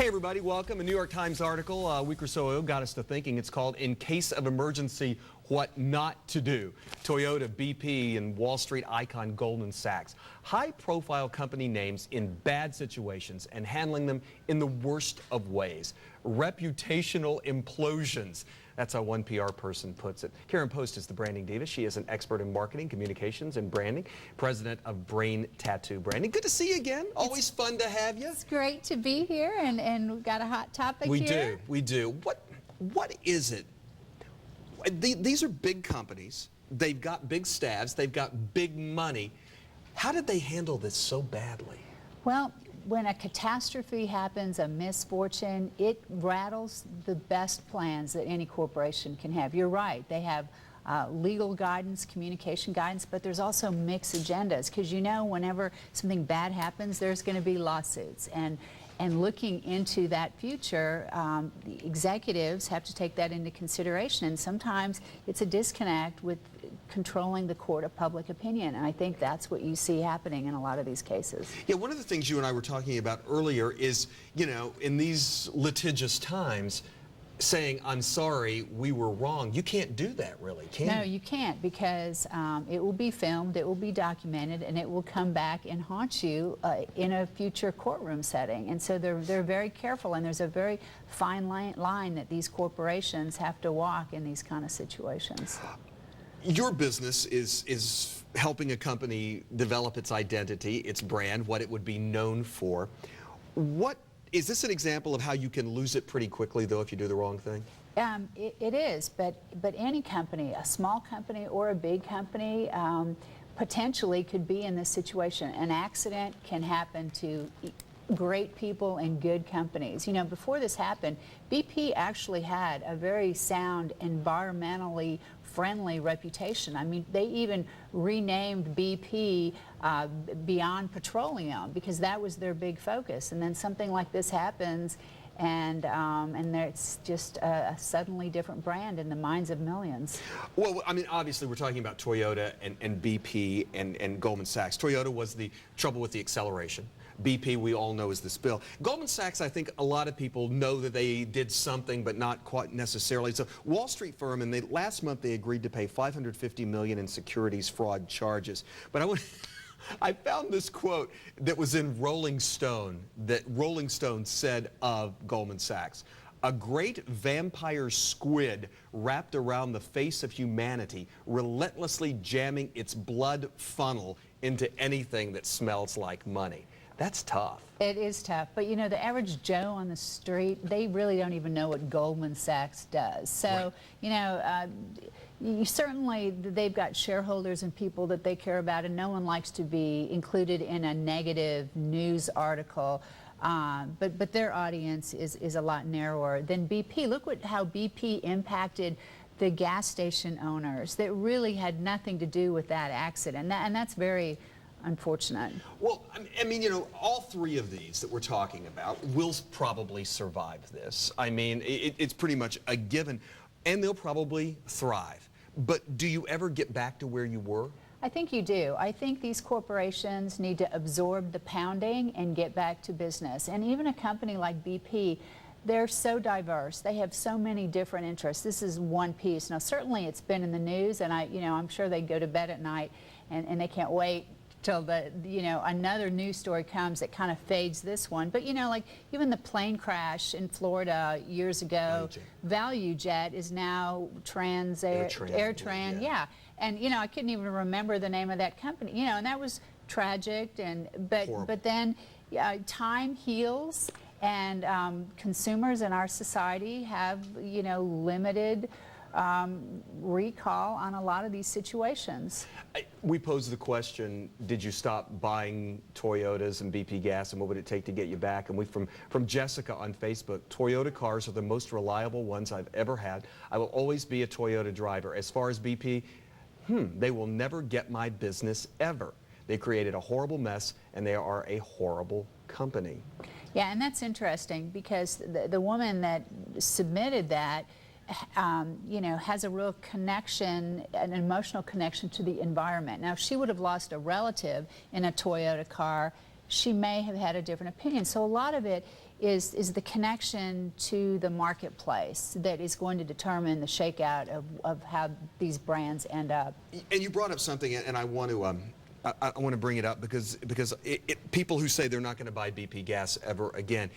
Hey everybody, welcome. A New York Times article a week or so ago got us to thinking. It's called "In Case of Emergency, What Not to Do." Toyota, BP, and Wall Street icon Goldman Sachs. High-profile company names in bad situations and handling them in the worst of ways. Reputational implosions. That's how one PR person puts it. Karen Post is the branding diva. She is an expert in marketing, communications, and branding, president of Brain Tattoo Branding. Good to see you again. Always fun to have you. It's great to be here, and we've got a hot topic here. We do. What is it? These are big companies. They've got big staffs. They've got big money. How did they handle this so badly? Well, when a catastrophe happens, a misfortune, it rattles the best plans that any corporation can have. You're right. They have legal guidance, communication guidance, but there's also mixed agendas because you know whenever something bad happens, there's going to be lawsuits. And looking into that future, the executives have to take that into consideration. And sometimes it's a disconnect with controlling the court of public opinion. And I think that's what you see happening in a lot of these cases. Yeah, one of the things you and I were talking about earlier is, you know, in these litigious times, saying, I'm sorry, we were wrong. You can't do that, really, can you? No, you can't, because it will be filmed, it will be documented, and it will come back and haunt you in a future courtroom setting. And so they're very careful, and there's a very fine line that these corporations have to walk in these kind of situations. Your business is helping a company develop its identity, its brand, what it would be known for. Is this an example of how you can lose it pretty quickly, though, if you do the wrong thing? It is, but any company, a small company or a big company, potentially could be in this situation. An accident can happen to great people and good companies. You know, before this happened, BP actually had a very sound, environmentally friendly reputation. I mean, they even renamed BP Beyond Petroleum because that was their big focus. And then something like this happens, and it's just a suddenly different brand in the minds of millions. Well, I mean, obviously we're talking about Toyota and BP and Goldman Sachs. Toyota was the trouble with the acceleration. BP, we all know, is the spill. Goldman Sachs, I think a lot of people know that they did something, but not quite necessarily. It's a Wall Street firm, and last month they agreed to pay $550 million in securities fraud charges. But I found this quote that was in Rolling Stone, that Rolling Stone said of Goldman Sachs: "A great vampire squid wrapped around the face of humanity, relentlessly jamming its blood funnel into anything that smells like money." That's tough. It is tough, but you know, the average Joe on the street, they really don't even know what Goldman Sachs does. So, right. You know, certainly they've got shareholders and people that they care about, and no one likes to be included in a negative news article. But their audience is a lot narrower than BP. Look how BP impacted the gas station owners that really had nothing to do with that accident, and that's very unfortunate. Well, I mean, you know, all three of these that we're talking about will probably survive this. I mean, it's pretty much a given, and they'll probably thrive. But do you ever get back to where you were? I think you do. I think these corporations need to absorb the pounding and get back to business. And even a company like BP, they're so diverse. They have so many different interests. This is one piece. Now, certainly it's been in the news, and I'm sure they go to bed at night and they can't wait till another news story comes that kind of fades this one. But you know, like even the plane crash in Florida years ago, ValueJet is now AirTran, yeah. And you know, I couldn't even remember the name of that company. You know, and that was tragic. But then time heals, and consumers in our society have limited recall on a lot of these situations. We posed the question, did you stop buying Toyotas and BP gas, and what would it take to get you back? And from Jessica on Facebook: Toyota cars are the most reliable ones I've ever had. I will always be a Toyota driver. As far as BP, they will never get my business ever. They created a horrible mess, and they are a horrible company. Yeah, and that's interesting because the woman that submitted that has a real connection, an emotional connection to the environment. Now, if she would have lost a relative in a Toyota car, she may have had a different opinion. So a lot of it is the connection to the marketplace that is going to determine the shakeout of how these brands end up. And you brought up something, and I want to I want to bring it up because people who say they're not going to buy BP gas ever again,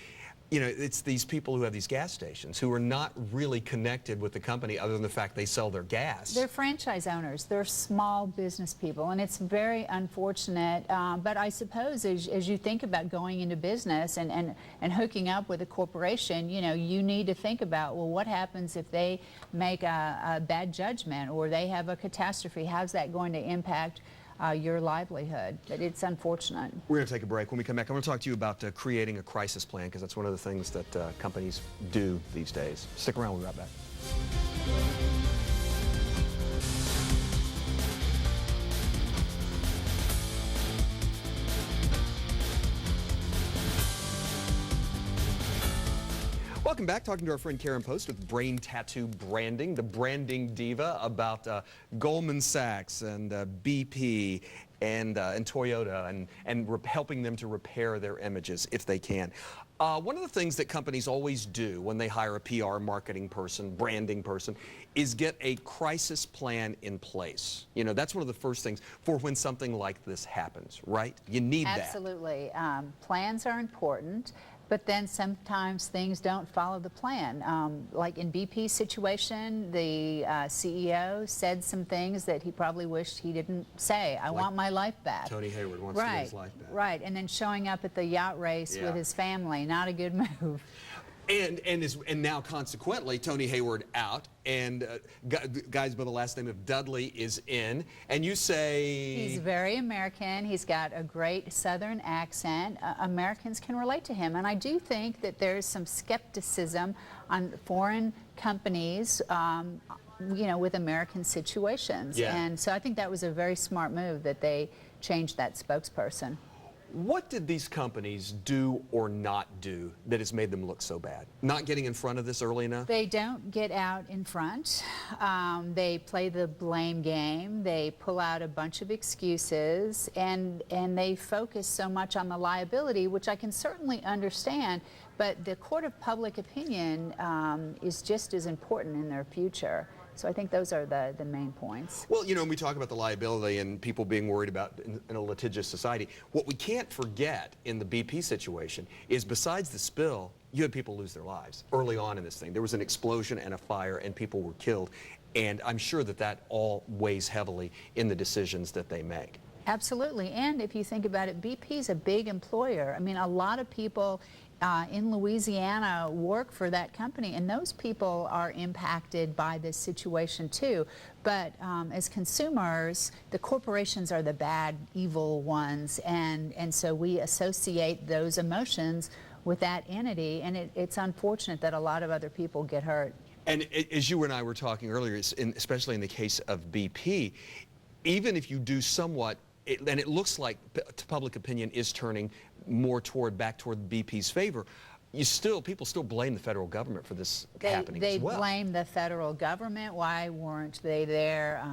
you know, it's these people who have these gas stations who are not really connected with the company other than the fact they sell their gas. They're franchise owners. They're small business people, and it's very unfortunate. But I suppose as you think about going into business and hooking up with a corporation, you know, you need to think about, well, what happens if they make a bad judgment or they have a catastrophe? How's that going to impact your livelihood? But it's unfortunate. We're going to take a break. When we come back, I want to talk to you about creating a crisis plan, because that's one of the things that companies do these days. Stick around. We'll be right back. Welcome back. Talking to our friend Karen Post with Brain Tattoo Branding, the branding diva, about Goldman Sachs and BP and Toyota and helping them to repair their images if they can. One of the things that companies always do when they hire a PR marketing person, branding person, is get a crisis plan in place. You know, that's one of the first things for when something like this happens, right? You need that. Absolutely. Plans are important. But then sometimes things don't follow the plan. Like in BP's situation, the CEO said some things that he probably wished he didn't say. I want my life back. Tony Hayward wants to get his life back. Right, and then showing up at the yacht race with his family, not a good move. And now consequently, Tony Hayward out, and guys by the last name of Dudley is in, and you say... He's very American. He's got a great Southern accent. Americans can relate to him, and I do think that there's some skepticism on foreign companies, you know, with American situations. Yeah. And so I think that was a very smart move that they changed that spokesperson. What did these companies do or not do that has made them look so bad? Not getting in front of this early enough? They don't get out in front. They play the blame game. They pull out a bunch of excuses, and they focus so much on the liability, which I can certainly understand, but the court of public opinion is just as important in their future. So I think those are the main points. Well, you know, when we talk about the liability and people being worried about in a litigious society, what we can't forget in the BP situation is besides the spill, you had people lose their lives early on in this thing. There was an explosion and a fire and people were killed. And I'm sure that that all weighs heavily in the decisions that they make. Absolutely. And if you think about it, BP's a big employer. I mean, a lot of people in Louisiana work for that company, and those people are impacted by this situation too. But as consumers, the corporations are the bad, evil ones, and so we associate those emotions with that entity, and it's unfortunate that a lot of other people get hurt. And as you and I were talking earlier, especially in the case of BP, even if you do somewhat, and it looks like public opinion is turning more back toward BP's favor, people still blame the federal government for this happening as well. They blame the federal government. Why weren't they there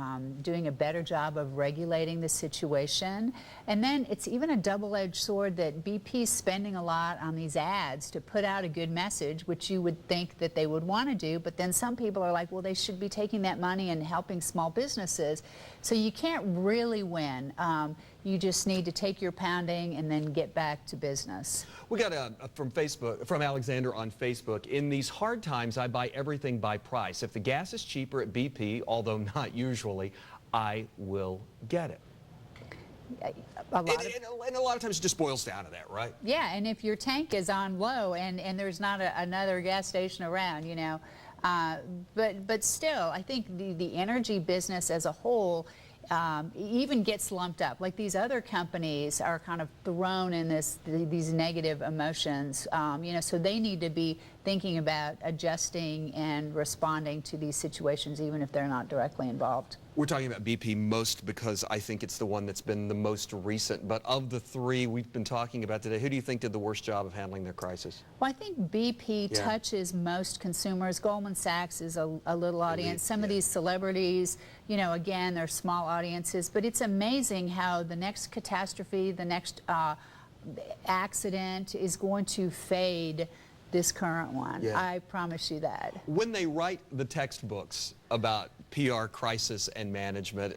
doing a better job of regulating the situation? And then it's even a double-edged sword that BP's spending a lot on these ads to put out a good message, which you would think that they would want to do, but then some people are like, well, they should be taking that money and helping small businesses. So you can't really win. You just need to take your pounding and then get back to business. We got from Alexander on Facebook. In these hard times, I buy everything by price. If the gas is cheaper at BP, although not usually, I will get it. And a lot of times it just boils down to that, right? Yeah, and if your tank is on low and there's not another gas station around, you know. But still, I think the energy business as a whole even gets lumped up. Like these other companies are kind of thrown in these negative emotions, you know, so they need to be thinking about adjusting and responding to these situations even if they're not directly involved. We're talking about BP most because I think it's the one that's been the most recent, but of the three we've been talking about today, who do you think did the worst job of handling their crisis? Well, I think BP touches most consumers. Goldman Sachs is a little audience. Some of these celebrities, you know, again, they're small audiences, but it's amazing how the next catastrophe, the next accident is going to fade this current one. Yeah. I promise you that. When they write the textbooks about PR crisis and management,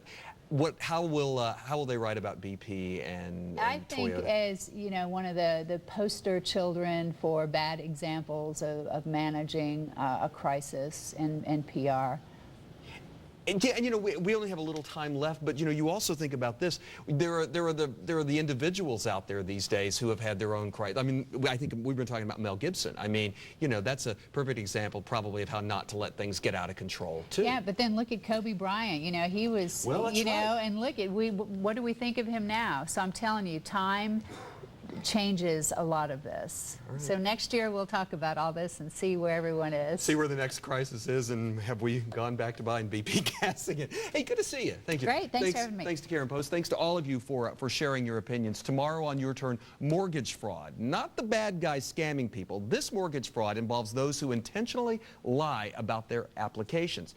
how will they write about BP and I think Toyota? as, you know, one of the poster children for bad examples of managing a crisis and PR. And, yeah, and you know, we only have a little time left, but you know, you also think about this. There are the individuals out there these days who have had their own crisis. I mean, I think we've been talking about Mel Gibson. I mean, you know, that's a perfect example probably of how not to let things get out of control too. Yeah, but then look at Kobe Bryant. You know, he was, Well, that's you know, right. and look at what do we think of him now? So I'm telling you, time changes a lot of this. Right. So next year we'll talk about all this and see where everyone is. See where the next crisis is, and have we gone back to buying BP gas again? Hey, good to see you. Thank you. Great. Thanks for having me. Thanks to Karen Post. Thanks to all of you for sharing your opinions. Tomorrow on Your Turn, mortgage fraud. Not the bad guys scamming people. This mortgage fraud involves those who intentionally lie about their applications.